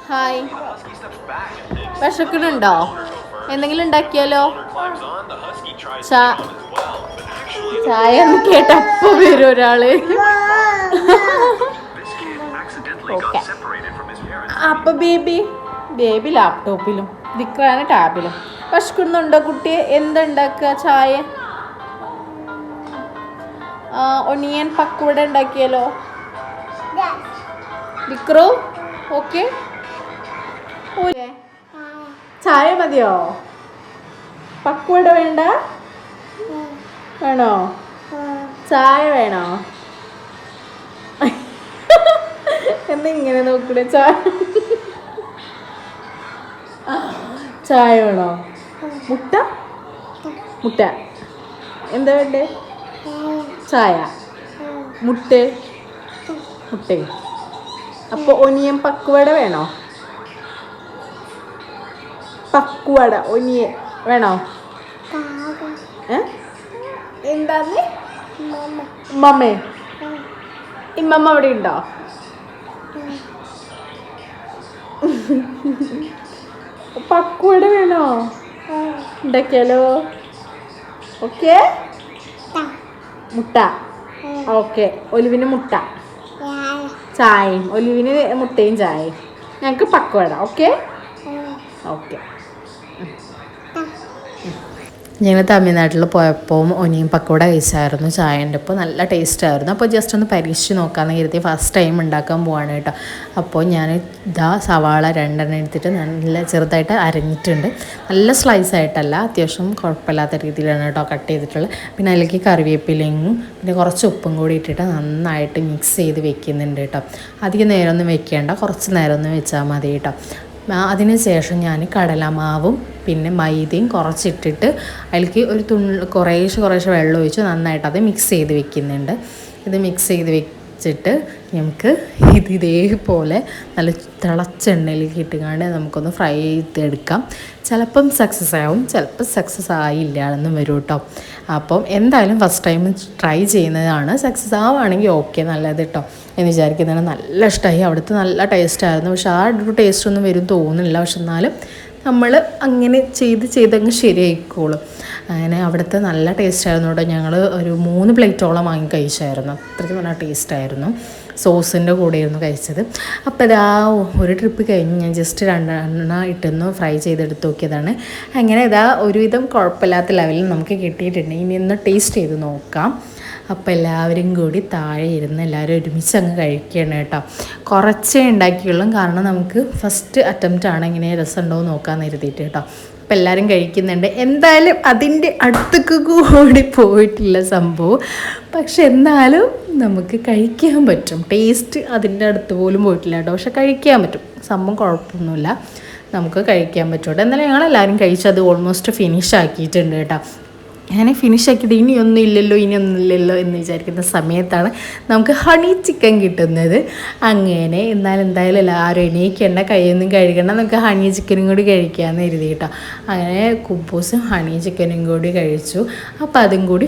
Hi, വിശക്കുന്നുണ്ടോ? എന്തെങ്കിലും ഉണ്ടാക്കിയാലോ? ചായ എന്ന് കേട്ടപ്പോ വരും ഒരാള്. അപ്പൊ ബേബി ലാപ്ടോപ്പിലും ദിക്റാണ് ടാബിലും. വിശക്കുന്നുണ്ടോ കുട്ടിയെ? എന്തുണ്ടാക്കുക? ചായ ഒണിയൻ പക്കോട ഉണ്ടാക്കിയാലോ? ദിക്റു ഓക്കെ. ചായ മതിയോ? പക്കോട വേണ്ട? വേണോ? ചായ വേണോ? എന്നിങ്ങനെ നോക്കണേ. ചായ വേണോ? മുട്ട എന്താ വേണ്ടേ? ചായ മുട്ട. അപ്പൊ ഒനിയൻ പക്വട വേണോ? പക്വട ഒനിയൻ വേണോ? എന്താന്ന്? മമ്മേ, ഇമ്മമ്മ അവിടെ ഉണ്ടോ? പക്വട വേണോ? ഉണ്ടാക്കിയാലോ? ഓക്കെ. മുട്ട ഓക്കെ. ഒലിവിന് മുട്ട ചായയും, ഒലിവിന് മുട്ടയും ചായയും. ഞങ്ങൾക്ക് പക്വട ഓക്കെ. ഓക്കെ. ഞങ്ങൾ തമിഴ്നാട്ടിൽ പോയപ്പോൾ ഒനിയൻ പക്കോട കഴിച്ചായിരുന്നു ചായൻ്റെ ഒപ്പം. നല്ല ടേസ്റ്റായിരുന്നു. അപ്പോൾ ജസ്റ്റ് ഒന്ന് പരീക്ഷിച്ച് നോക്കാമെന്ന് കരുതി ഫസ്റ്റ് ടൈം ഉണ്ടാക്കാൻ പോവാണ് കേട്ടോ. അപ്പോൾ ഞാൻ സവാള 2 എടുത്തിട്ട് നല്ല ചെറുതായിട്ട് അരഞ്ഞിട്ടുണ്ട്. നല്ല സ്ലൈസ് ആയിട്ടല്ല, അത്യാവശ്യം കുഴപ്പമില്ലാത്ത രീതിയിലാണ് കേട്ടോ കട്ട് ചെയ്തിട്ടുള്ളത്. പിന്നെ അതിലേക്ക് കറിവേപ്പിലയും പിന്നെ കുറച്ച് ഉപ്പും കൂടി ഇട്ടിട്ട് നന്നായിട്ട് മിക്സ് ചെയ്ത് വെക്കുന്നുണ്ട് കേട്ടോ. അധികം നേരമൊന്നും വെക്കേണ്ട, കുറച്ച് നേരമൊന്നും വെച്ചാൽ മതി കേട്ടോ. അതിന് ശേഷം ഞാൻ കടലമാവും പിന്നെ മൈദയും കുറച്ചിട്ടിട്ട് അതിലേക്ക് ഒരു കുറേശ്ശെ വെള്ളം ഒഴിച്ച് നന്നായിട്ട് അത് മിക്സ് ചെയ്ത് വെക്കുന്നുണ്ട്. ഇത് മിക്സ് ചെയ്ത് വെച്ചിട്ട് നമുക്ക് ഇതേപോലെ നല്ല തിളച്ച എണ്ണയിലേക്ക് ഇട്ടുകൊണ്ട് നമുക്കൊന്ന് ഫ്രൈ ചെയ്തെടുക്കാം. ചിലപ്പം സക്സസ് ആവും, ചിലപ്പോൾ സക്സസ് ആയില്ല എന്നും വരും കേട്ടോ. അപ്പം എന്തായാലും ഫസ്റ്റ് ടൈം ട്രൈ ചെയ്യുന്നതാണ്. സക്സസ് ആവുകയാണെങ്കിൽ ഓക്കെ, നല്ലത് കേട്ടോ എന്ന് വിചാരിക്കുന്നതാണ്. നല്ല ഇഷ്ടമായി, അവിടുത്തെ നല്ല ടേസ്റ്റായിരുന്നു. പക്ഷെ ആ ഒരു ടേസ്റ്റ് ഒന്നും വരും തോന്നുന്നില്ല. പക്ഷെ എന്നാലും നമ്മൾ അങ്ങനെ ചെയ്തങ്ങ് ശരിയായിക്കോളും. അങ്ങനെ അവിടുത്തെ നല്ല ടേസ്റ്റായിരുന്നു കേട്ടോ. ഞങ്ങൾ ഒരു 3 പ്ലേറ്റോളം വാങ്ങി കഴിച്ചായിരുന്നു. അത്രയ്ക്ക് നല്ല ടേസ്റ്റായിരുന്നു. സോസിൻ്റെ കൂടെയായിരുന്നു കഴിച്ചത്. അപ്പോൾ ഇതാ ഒരു ട്രിപ്പ് കഴിഞ്ഞ് ഞാൻ ജസ്റ്റ് 2 ഇട്ടൊന്ന് ഫ്രൈ ചെയ്തെടുത്ത് നോക്കിയതാണ്. അങ്ങനെ ഇതാ ഒരുവിധം കുഴപ്പമില്ലാത്ത ലെവലിൽ നമുക്ക് കിട്ടിയിട്ടുണ്ട്. ഇനി ഒന്ന് ടേസ്റ്റ് ചെയ്ത് നോക്കാം. അപ്പോൾ എല്ലാവരും കൂടി താഴെ ഇരുന്ന് എല്ലാവരും ഒരുമിച്ച് അങ്ങ് കഴിക്കണം കേട്ടോ. കുറച്ചേ ഉണ്ടാക്കിയുള്ളൂ, കാരണം നമുക്ക് ഫസ്റ്റ് അറ്റംപ്റ്റ് ആണ് ഇങ്ങനെ രസമുണ്ടോ എന്ന് നോക്കാമെന്ന് കരുതിയിട്ട് കേട്ടോ. അപ്പോൾ എല്ലാവരും കഴിക്കുന്നുണ്ട്. എന്തായാലും അതിൻ്റെ അടുത്തേക്ക് കൂടി പോയിട്ടില്ല സംഭവം, പക്ഷെ എന്നാലും നമുക്ക് കഴിക്കാൻ പറ്റും. ടേസ്റ്റ് അതിൻ്റെ അടുത്ത് പോലും പോയിട്ടില്ല കേട്ടോ, പക്ഷെ കഴിക്കാൻ പറ്റും. സംഭവം കുഴപ്പമൊന്നുമില്ല, നമുക്ക് കഴിക്കാൻ പറ്റും. എന്നാലും ഞങ്ങളെല്ലാവരും കഴിച്ചത് ഓൾമോസ്റ്റ് ഫിനിഷ് ആക്കിയിട്ടുണ്ട് കേട്ടോ. അങ്ങനെ ഫിനിഷ് ആക്കിയത് ഇനിയൊന്നും ഇല്ലല്ലോ എന്ന് വിചാരിക്കുന്ന സമയത്താണ് നമുക്ക് ഹണി ചിക്കൻ കിട്ടുന്നത്. അങ്ങനെ എന്തായാലും എല്ലാവരും എണീക്കേണ്ട, കൈയൊന്നും കഴുകണ്ട, നമുക്ക് ഹണി ചിക്കനും കൂടി കഴിക്കാമെന്ന് കരുതി കേട്ടോ. അങ്ങനെ കുബൂസും ഹണി ചിക്കനും കൂടി കഴിച്ചു. അപ്പോൾ അതും കൂടി